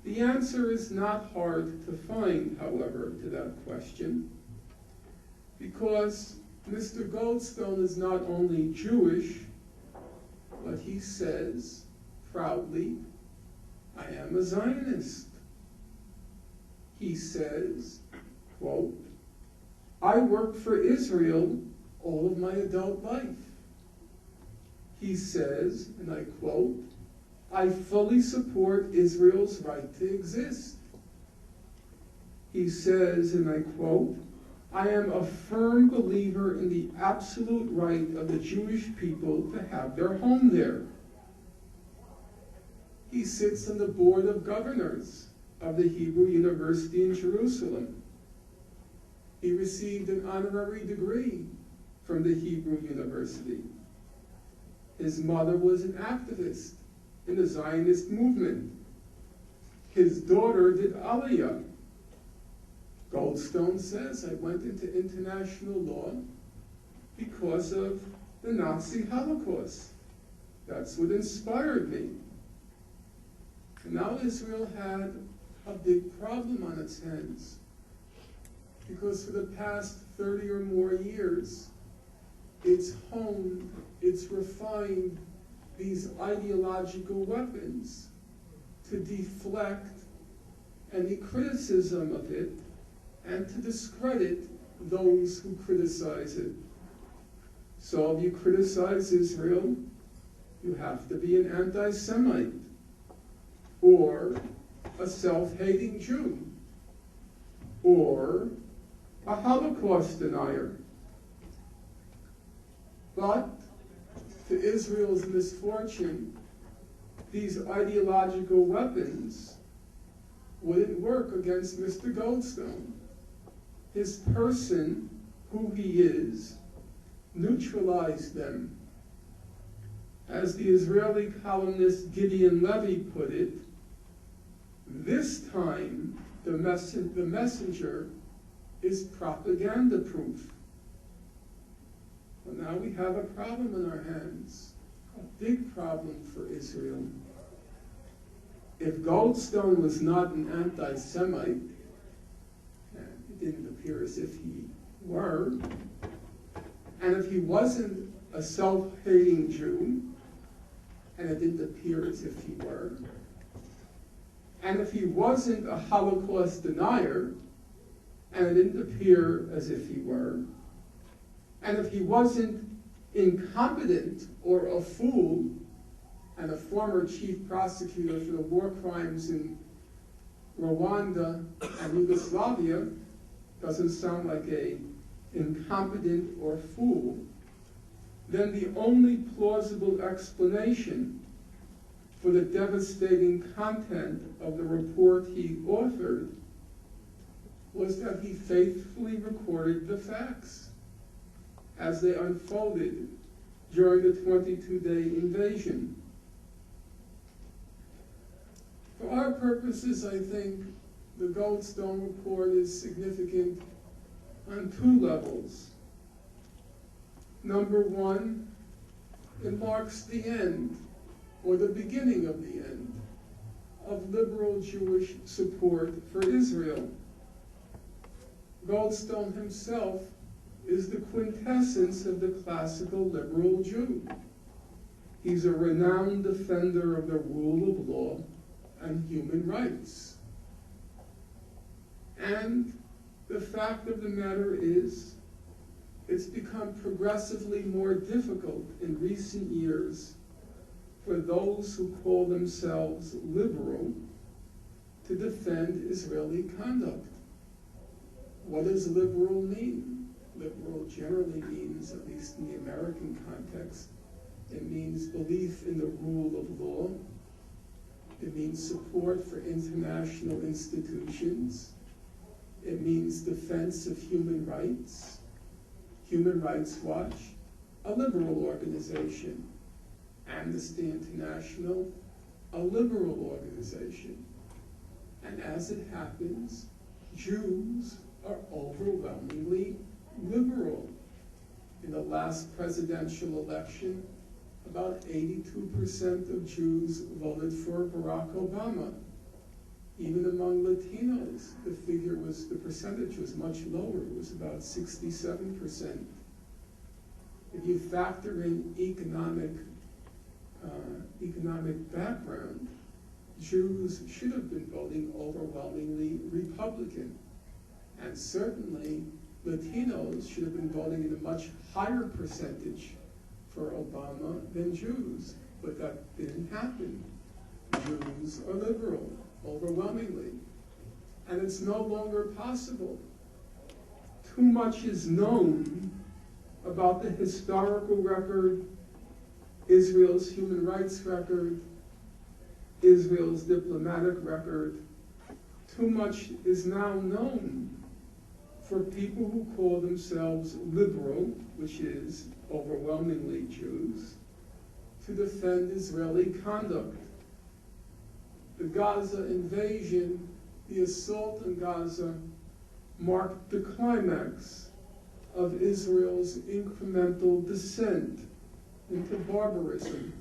The answer is not hard to find, however, to that question, because Mr. Goldstone is not only Jewish, but he says proudly, I am a Zionist. He says, quote, I worked for Israel all of my adult life. He says, and I quote, I fully support Israel's right to exist. He says, and I quote, I am a firm believer in the absolute right of the Jewish people to have their home there. He sits on the board of governors of the Hebrew University in Jerusalem. He received an honorary degree from the Hebrew University. His mother was an activist in the Zionist movement. His daughter did Aliyah. Goldstone says, I went into international law because of the Nazi Holocaust. That's what inspired me. And now Israel had a big problem on its hands, because for the past 30 or more years, it's honed, it's refined these ideological weapons to deflect any criticism of it and to discredit those who criticize it. So if you criticize Israel, you have to be an anti-Semite or a self-hating Jew or a Holocaust denier. But to Israel's misfortune, these ideological weapons wouldn't work against Mr. Goldstone. His person, who he is, neutralized them. As the Israeli columnist Gideon Levy put it, this time the messenger is propaganda-proof. Well, now we have a problem in our hands, a big problem for Israel. If Goldstone was not an anti-Semite, and it didn't appear as if he were, and if he wasn't a self-hating Jew, and it didn't appear as if he were, and if he wasn't a Holocaust denier, and it didn't appear as if he were, and if he wasn't incompetent or a fool, and a former chief prosecutor for the war crimes in Rwanda and Yugoslavia, doesn't sound like a incompetent or fool, then the only plausible explanation for the devastating content of the report he authored was that he faithfully recorded the facts as they unfolded during the 22-day invasion. For our purposes, I think the Goldstone report is significant on two levels. Number one, it marks the end, or the beginning of the end, of liberal Jewish support for Israel. Goldstone himself is the quintessence of the classical liberal Jew. He's a renowned defender of the rule of law and human rights. And the fact of the matter is, it's become progressively more difficult in recent years for those who call themselves liberal to defend Israeli conduct. What does liberal mean? Liberal generally means, at least in the American context, it means belief in the rule of law. It means support for international institutions. It means defense of human rights. Human Rights Watch, a liberal organization. Amnesty International, a liberal organization. And as it happens, Jews are overwhelmingly liberal. In the last presidential election, about 82% of Jews voted for Barack Obama. Even among Latinos, the percentage was much lower. It was about 67%. If you factor in economic background, Jews should have been voting overwhelmingly Republican. And certainly, Latinos should have been voting in a much higher percentage for Obama than Jews. But that didn't happen. Jews are liberal, overwhelmingly. And it's no longer possible. Too much is known about the historical record, Israel's human rights record, Israel's diplomatic record. Too much is now known for people who call themselves liberal, which is overwhelmingly Jews, to defend Israeli conduct. The Gaza invasion, the assault on Gaza, marked the climax of Israel's incremental descent into barbarism.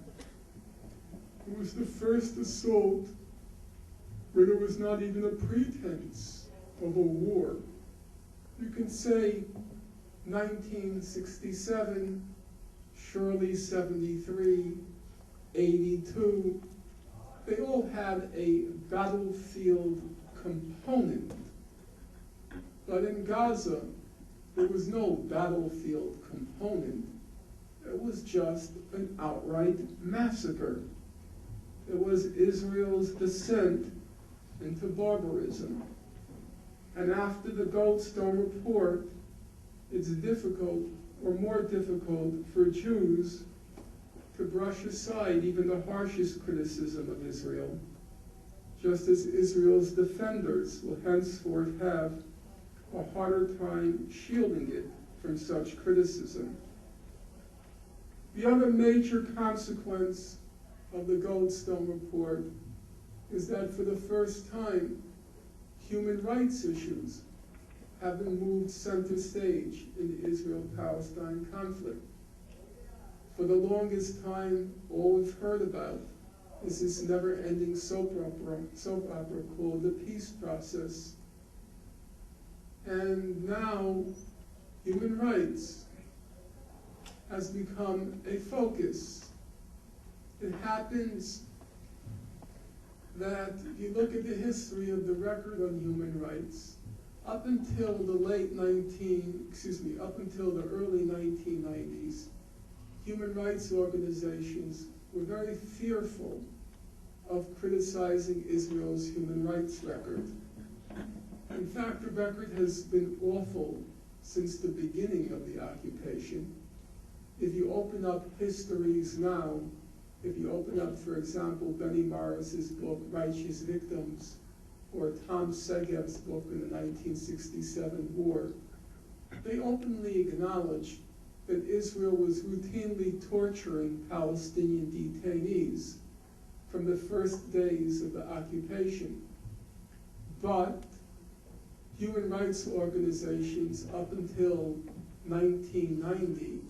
It was the first assault where there was not even a pretense of a war. You can say 1967, surely 73, 82, they all had a battlefield component. But in Gaza, there was no battlefield component. It was just an outright massacre. It was Israel's descent into barbarism. And after the Goldstone report, it's difficult, or more difficult, for Jews to brush aside even the harshest criticism of Israel, just as Israel's defenders will henceforth have a harder time shielding it from such criticism. The other major consequence of the Goldstone report is that for the first time, human rights issues have been moved center stage in the Israel-Palestine conflict. For the longest time, all we've heard about is this never-ending soap opera called the peace process. And now, human rights has become a focus. It happens that if you look at the history of the record on human rights, up until the early 1990s, human rights organizations were very fearful of criticizing Israel's human rights record. In fact, the record has been awful since the beginning of the occupation. If you open up histories now, if you open up, for example, Benny Morris's book, Righteous Victims, or Tom Segev's book in the 1967 war, they openly acknowledge that Israel was routinely torturing Palestinian detainees from the first days of the occupation. But human rights organizations up until 1990